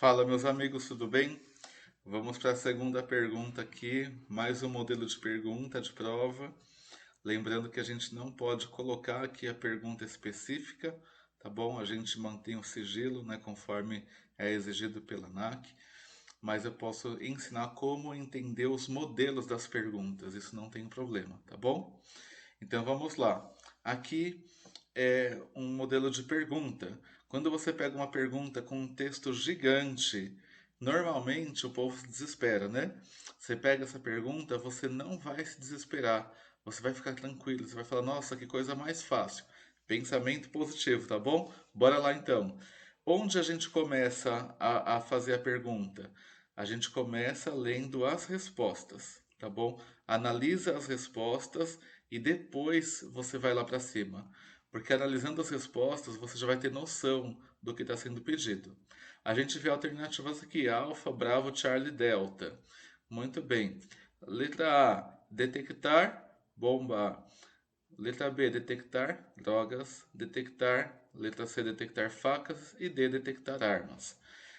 Fala, meus amigos, tudo bem? Vamos para a segunda pergunta aqui, mais um modelo de pergunta de prova. Lembrando que a gente não pode colocar aqui a pergunta específica, tá bom? A gente mantém o sigilo, né, conforme é exigido pela ANAC, mas eu posso ensinar como entender os modelos das perguntas, isso não tem problema, tá bom? Então vamos lá. Aqui é um modelo de pergunta. Quando você pega uma pergunta com um texto gigante, normalmente o povo se desespera, né? Você pega essa pergunta, você não vai se desesperar. Você vai ficar tranquilo, você vai falar, nossa, que coisa mais fácil. Pensamento positivo, tá bom? Bora lá então. Onde a gente começa a fazer a pergunta? A gente começa lendo as respostas, tá bom? Analisa as respostas e depois você vai lá para cima. Porque analisando as respostas, você já vai ter noção do que está sendo pedido. A gente vê alternativas aqui: Alfa, Bravo, Charlie, Delta. Muito bem. Letra A, detectar bomba. Letra B, detectar drogas. Detectar. Letra C, detectar facas. E D, detectar armas.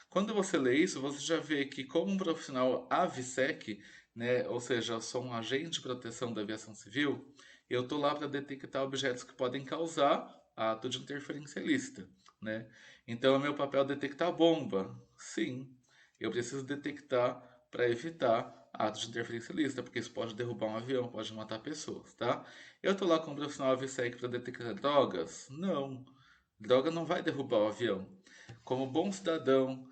Quando você lê isso, você já vê que, como um profissional AVSEC, né, ou seja, eu sou um agente de proteção da aviação civil, eu estou lá para detectar objetos que podem causar ato de interferência ilícita, né? Então, é meu papel detectar bomba. Sim, eu preciso detectar para evitar atos de interferência ilícita, porque isso pode derrubar um avião, pode matar pessoas, tá? Eu estou lá como profissional AVSEC para detectar drogas? Não, droga não vai derrubar o avião. Como bom cidadão,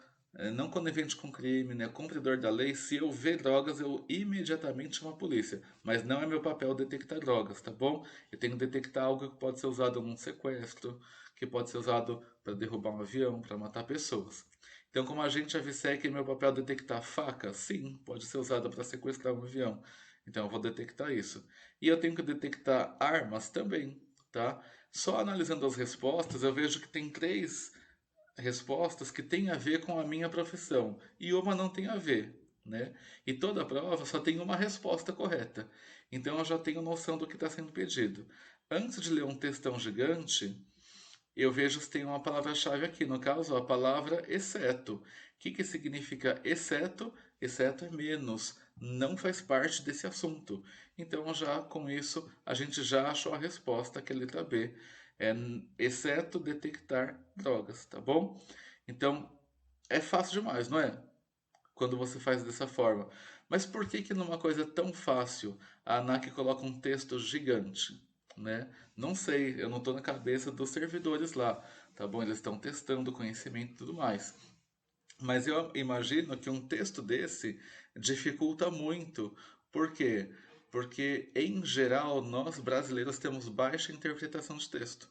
não conivente com crime, né, cumpridor da lei, se eu ver drogas, eu imediatamente chamo a polícia. Mas não é meu papel detectar drogas, tá bom? Eu tenho que detectar algo que pode ser usado num sequestro, que pode ser usado para derrubar um avião, para matar pessoas. Então, como agente AVSEC, é meu papel detectar faca? Sim, pode ser usada para sequestrar um avião. Então, eu vou detectar isso. E eu tenho que detectar armas também, tá? Só analisando as respostas, eu vejo que tem três respostas que têm a ver com a minha profissão e uma não tem a ver, né? E toda prova só tem uma resposta correta. Então eu já tenho noção do que está sendo pedido. Antes de ler um textão gigante, eu vejo se tem uma palavra-chave aqui, no caso, a palavra exceto. O que significa exceto? Exceto é menos, não faz parte desse assunto. Então, já com isso, a gente já achou a resposta, que é a letra B. É exceto detectar drogas, tá bom? Então, é fácil demais, não é? Quando você faz dessa forma. Mas por que que numa coisa tão fácil a ANAC coloca um texto gigante, né? Não sei, eu não estou na cabeça dos servidores lá, tá bom? Eles estão testando o conhecimento e tudo mais. Mas eu imagino que um texto desse dificulta muito. Por quê? Porque, em geral, nós brasileiros temos baixa interpretação de texto.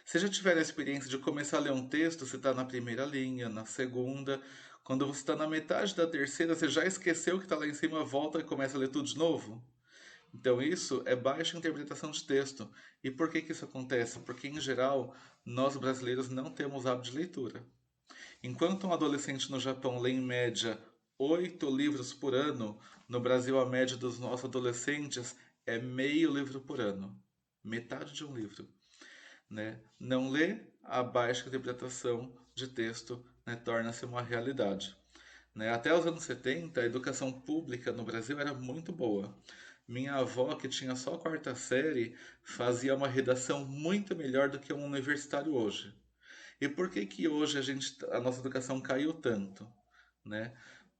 Se já tiver a experiência de começar a ler um texto, você está na primeira linha, na segunda. Quando você está na metade da terceira, você já esqueceu que está lá em cima, volta e começa a ler tudo de novo. Então isso é baixa interpretação de texto. E por que que isso acontece? Porque, em geral, nós brasileiros não temos hábito de leitura. Enquanto um adolescente no Japão lê em média 8 livros por ano, no Brasil a média dos nossos adolescentes é meio livro por ano. Metade de um livro, né? Não lê, a baixa interpretação de texto, né, torna-se uma realidade. Né? Até os anos 70, a educação pública no Brasil era muito boa. Minha avó, que tinha só a quarta série, fazia uma redação muito melhor do que um universitário hoje. E por que que hoje a nossa educação caiu tanto? Né?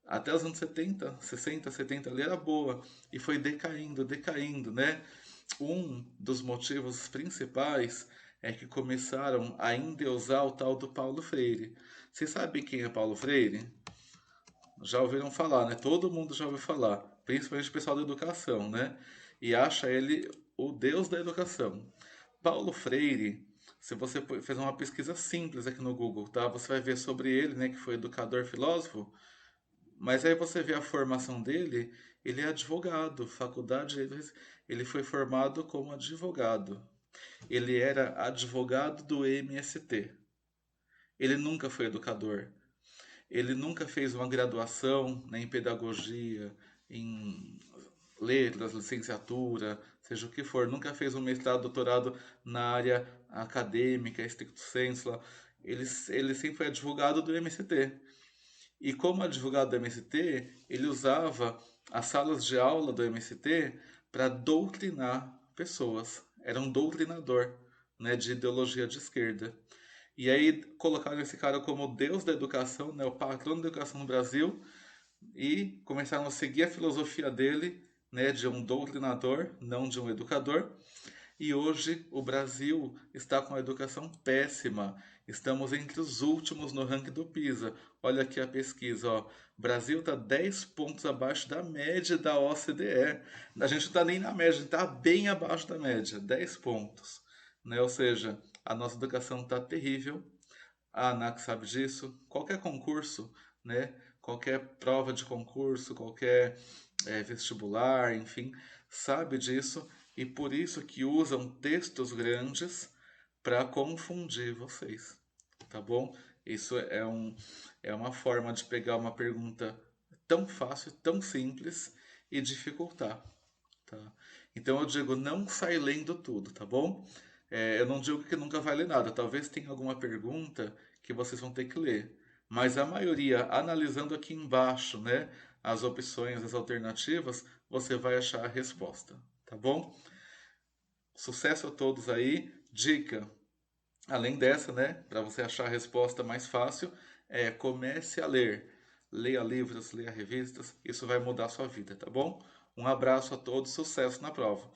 Até os anos 70, 60, 70 ali era boa e foi decaindo, decaindo, né? Um dos motivos principais é que começaram a endeusar o tal do Paulo Freire. Vocês sabem quem é Paulo Freire? Já ouviram falar, né? Todo mundo já ouviu falar, principalmente o pessoal da educação, né? E acha ele o deus da educação. Paulo Freire, se você fez uma pesquisa simples aqui no Google, tá? Você vai ver sobre ele, né? Que foi educador, filósofo. Mas aí você vê a formação dele, ele é advogado, faculdade, ele foi formado como advogado. Ele era advogado do MST. Ele nunca foi educador. Ele nunca fez uma graduação, né, em pedagogia, em letras, licenciatura, seja o que for. Nunca fez um mestrado, doutorado na área acadêmica, stricto sensu. Ele sempre foi advogado do MST. E como advogado do MST, ele usava as salas de aula do MST para doutrinar pessoas. Era um doutrinador, né, de ideologia de esquerda. E aí colocaram esse cara como o deus da educação, né, o patrono da educação no Brasil, e começaram a seguir a filosofia dele, né, de um doutrinador, não de um educador. E hoje o Brasil está com a educação péssima. Estamos entre os últimos no ranking do PISA. Olha aqui a pesquisa, ó. O Brasil está 10 pontos abaixo da média da OCDE. A gente não está nem na média, a gente está bem abaixo da média, 10 pontos. Né? Ou seja, a nossa educação está terrível. A ANAC sabe disso. Qualquer concurso, né? Qualquer prova de concurso, qualquer vestibular, enfim, sabe disso e por isso que usam textos grandes para confundir vocês, tá bom? Isso é uma forma de pegar uma pergunta tão fácil, tão simples e dificultar, tá? Então eu digo, não sai lendo tudo, tá bom? Eu não digo que nunca vai ler nada, talvez tenha alguma pergunta que vocês vão ter que ler, mas a maioria, analisando aqui embaixo, né, as opções, as alternativas, você vai achar a resposta, tá bom? Sucesso a todos aí. Dica, além dessa, né, para você achar a resposta mais fácil, comece a ler. Leia livros, leia revistas, isso vai mudar a sua vida, tá bom? Um abraço a todos, sucesso na prova.